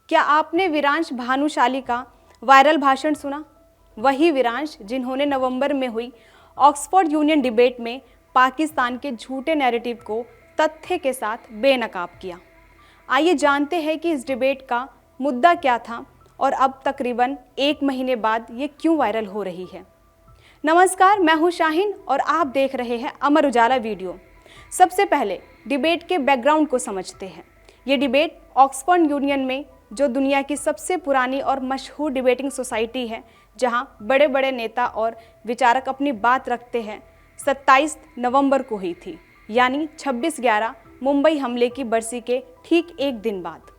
क्या आपने विरांश भानुशाली का वायरल भाषण सुना? वही विरांश जिन्होंने नवंबर में हुई ऑक्सफोर्ड यूनियन डिबेट में पाकिस्तान के झूठे नैरेटिव को तथ्य के साथ बेनकाब किया। आइए जानते हैं कि इस डिबेट का मुद्दा क्या था और अब तकरीबन 1 महीने बाद ये क्यों वायरल हो रही है। नमस्कार, मैं हूँ शाहीन और आप देख रहे हैं अमर उजाला वीडियो। सबसे पहले डिबेट के बैकग्राउंड को समझते हैं। ये डिबेट ऑक्सफोर्ड यूनियन में, जो दुनिया की सबसे पुरानी और मशहूर डिबेटिंग सोसाइटी है, जहाँ बड़े बड़े नेता और विचारक अपनी बात रखते हैं, 27 नवंबर को हुई थी, यानी 26/11 मुंबई हमले की बरसी के ठीक एक दिन बाद।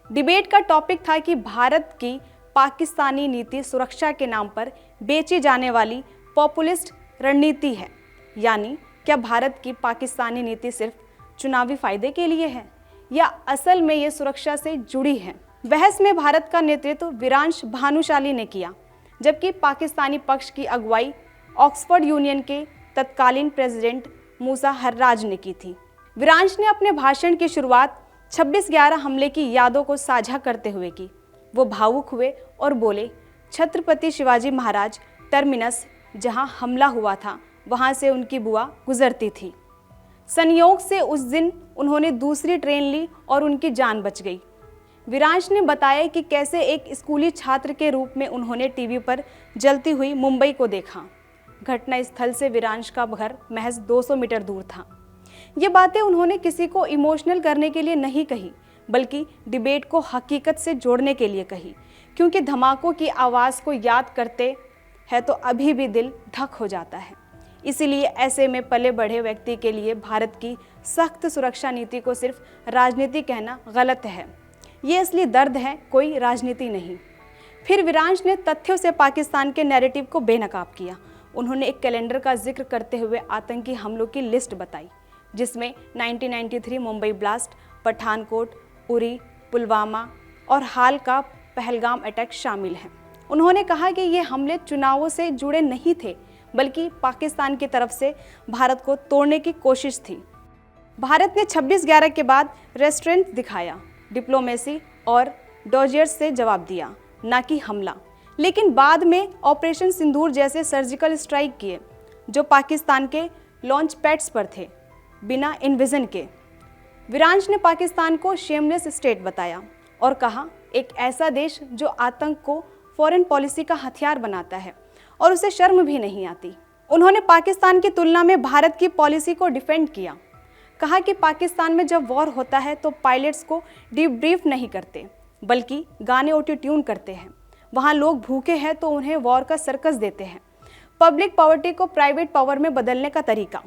डिबेट का टॉपिक था कि भारत की पाकिस्तानी नीति सुरक्षा के नाम पर बेची जाने वाली पॉपुलिस्ट रणनीति है, यानी क्या भारत की पाकिस्तानी नीति सिर्फ चुनावी फायदे के लिए है या असल में ये सुरक्षा से जुड़ी है। बहस में भारत का नेतृत्व विरांश भानुशाली ने किया, जबकि पाकिस्तानी पक्ष की अगुवाई ऑक्सफोर्ड यूनियन के तत्कालीन प्रेसिडेंट मूसा हर्राज ने की थी। विरांश ने अपने भाषण की शुरुआत 26/11 हमले की यादों को साझा करते हुए की। वो भावुक हुए और बोले, छत्रपति शिवाजी महाराज टर्मिनस जहां हमला हुआ था, वहां से उनकी बुआ गुजरती थी। संयोग से उस दिन उन्होंने दूसरी ट्रेन ली और उनकी जान बच गई। विरांश ने बताया कि कैसे एक स्कूली छात्र के रूप में उन्होंने टीवी पर जलती हुई मुंबई को देखा। घटना स्थल से विरांश का घर महज 200 मीटर दूर था। ये बातें उन्होंने किसी को इमोशनल करने के लिए नहीं कही, बल्कि डिबेट को हकीकत से जोड़ने के लिए कही, क्योंकि धमाकों की आवाज़ को याद करते हैं तो अभी भी दिल धक हो जाता है। इसीलिए ऐसे में पले बढ़े व्यक्ति के लिए भारत की सख्त सुरक्षा नीति को सिर्फ राजनीति कहना गलत है। ये असली दर्द है, कोई राजनीति नहीं। फिर विरांश ने तथ्यों से पाकिस्तान के नैरेटिव को बेनकाब किया। उन्होंने एक कैलेंडर का जिक्र करते हुए आतंकी हमलों की लिस्ट बताई, जिसमें 1993 मुंबई ब्लास्ट, पठानकोट, उरी, पुलवामा और हाल का पहलगाम अटैक शामिल हैं। उन्होंने कहा कि ये हमले चुनावों से जुड़े नहीं थे, बल्कि पाकिस्तान की तरफ से भारत को तोड़ने की कोशिश थी। भारत ने 26/11 के बाद रेस्ट्रेंट दिखाया, डिप्लोमेसी और डॉजियर्स से जवाब दिया, ना कि हमला। लेकिन बाद में ऑपरेशन सिंदूर जैसे सर्जिकल स्ट्राइक किए, जो पाकिस्तान के लॉन्च पैड्स पर थे, बिना इन्विजन के। विरांश ने पाकिस्तान को शेमलेस स्टेट बताया और कहा, एक ऐसा देश जो आतंक को फॉरेन पॉलिसी का हथियार बनाता है और उसे शर्म भी नहीं आती। उन्होंने पाकिस्तान की तुलना में भारत की पॉलिसी को डिफेंड किया। कहा कि पाकिस्तान में जब वॉर होता है तो पायलट्स को डीब्रीफ नहीं करते, बल्कि गाने ऑटो ट्यून करते हैं। वहाँ लोग भूखे हैं तो उन्हें वॉर का सर्कस देते हैं। पब्लिक पॉवर्टी को प्राइवेट पावर में बदलने का तरीका,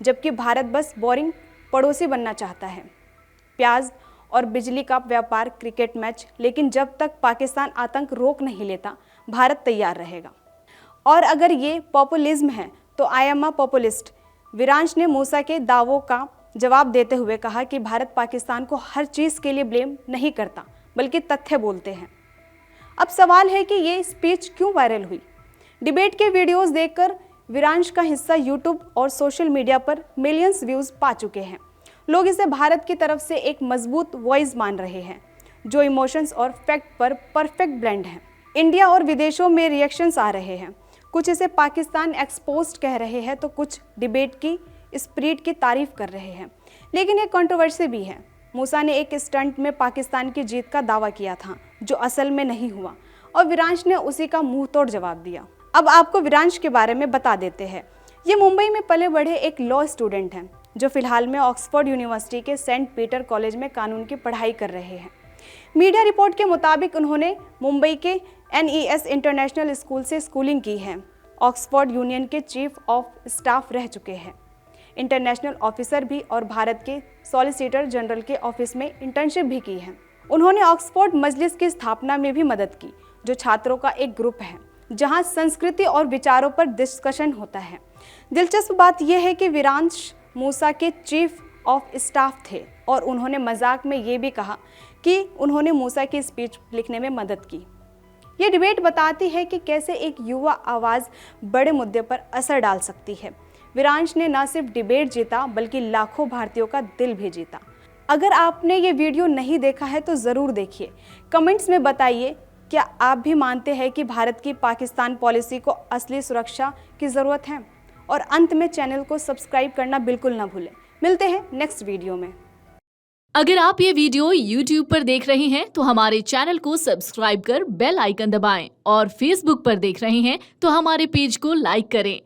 जबकि भारत बस बोरिंग पड़ोसी बनना चाहता है। प्याज और बिजली का व्यापार, क्रिकेट मैच, लेकिन जब तक पाकिस्तान आतंक रोक नहीं लेता, भारत तैयार रहेगा। और अगर ये पॉपुलिज्म है तो I am a populist. Viransh ने मूसा के दावों का जवाब देते हुए कहा कि भारत पाकिस्तान को हर चीज़ के लिए ब्लेम नहीं करता, बल्कि तथ्य बोलते हैं। अब सवाल है कि ये स्पीच क्यों वायरल हुई। डिबेट के वीडियोस देखकर विरांश का हिस्सा यूट्यूब और सोशल मीडिया पर मिलियंस व्यूज़ पा चुके हैं। लोग इसे भारत की तरफ से एक मजबूत वॉइस मान रहे हैं, जो इमोशंस और फैक्ट पर परफेक्ट ब्लेंड है। इंडिया और विदेशों में रिएक्शंस आ रहे हैं। कुछ इसे पाकिस्तान एक्सपोज्ड कह रहे हैं तो कुछ डिबेट की स्पिरिट की तारीफ कर रहे हैं। लेकिन एक कंट्रोवर्सी भी है। मूसा ने एक स्टंट में पाकिस्तान की जीत का दावा किया था, जो असल में नहीं हुआ, और विरांश ने उसी का मुंह तोड़ जवाब दिया। अब आपको विरांश के बारे में बता देते हैं। ये मुंबई में पले बढ़े एक लॉ स्टूडेंट हैं, जो फिलहाल में ऑक्सफोर्ड यूनिवर्सिटी के सेंट पीटर कॉलेज में कानून की पढ़ाई कर रहे हैं। मीडिया रिपोर्ट के मुताबिक उन्होंने मुंबई के NES इंटरनेशनल स्कूल से स्कूलिंग की है। ऑक्सफोर्ड यूनियन के चीफ ऑफ स्टाफ रह चुके हैं, इंटरनेशनल ऑफिसर भी, और भारत के सॉलिसिटर जनरल के ऑफिस में इंटर्नशिप भी की है। उन्होंने ऑक्सफोर्ड मजलिस की स्थापना में भी मदद की, जो छात्रों का एक ग्रुप है जहां संस्कृति और विचारों पर डिस्कशन होता है। दिलचस्प बात यह है कि विरांश मूसा के चीफ ऑफ स्टाफ थे और उन्होंने मजाक में ये भी कहा कि उन्होंने मूसा की स्पीच लिखने में मदद की। ये डिबेट बताती है कि कैसे एक युवा आवाज़ बड़े मुद्दे पर असर डाल सकती है। विरांश ने न सिर्फ डिबेट जीता, बल्कि लाखों भारतीयों का दिल भी जीता। अगर आपने ये वीडियो नहीं देखा है तो ज़रूर देखिए। कमेंट्स में बताइए, क्या आप भी मानते हैं कि भारत की पाकिस्तान पॉलिसी को असली सुरक्षा की ज़रूरत है? और अंत में चैनल को सब्सक्राइब करना बिल्कुल ना भूलें। मिलते हैं नेक्स्ट वीडियो में। अगर आप ये वीडियो YouTube पर देख रहे हैं तो हमारे चैनल को सब्सक्राइब कर बेल आइकन दबाएं और Facebook पर देख रहे हैं तो हमारे पेज को लाइक करें।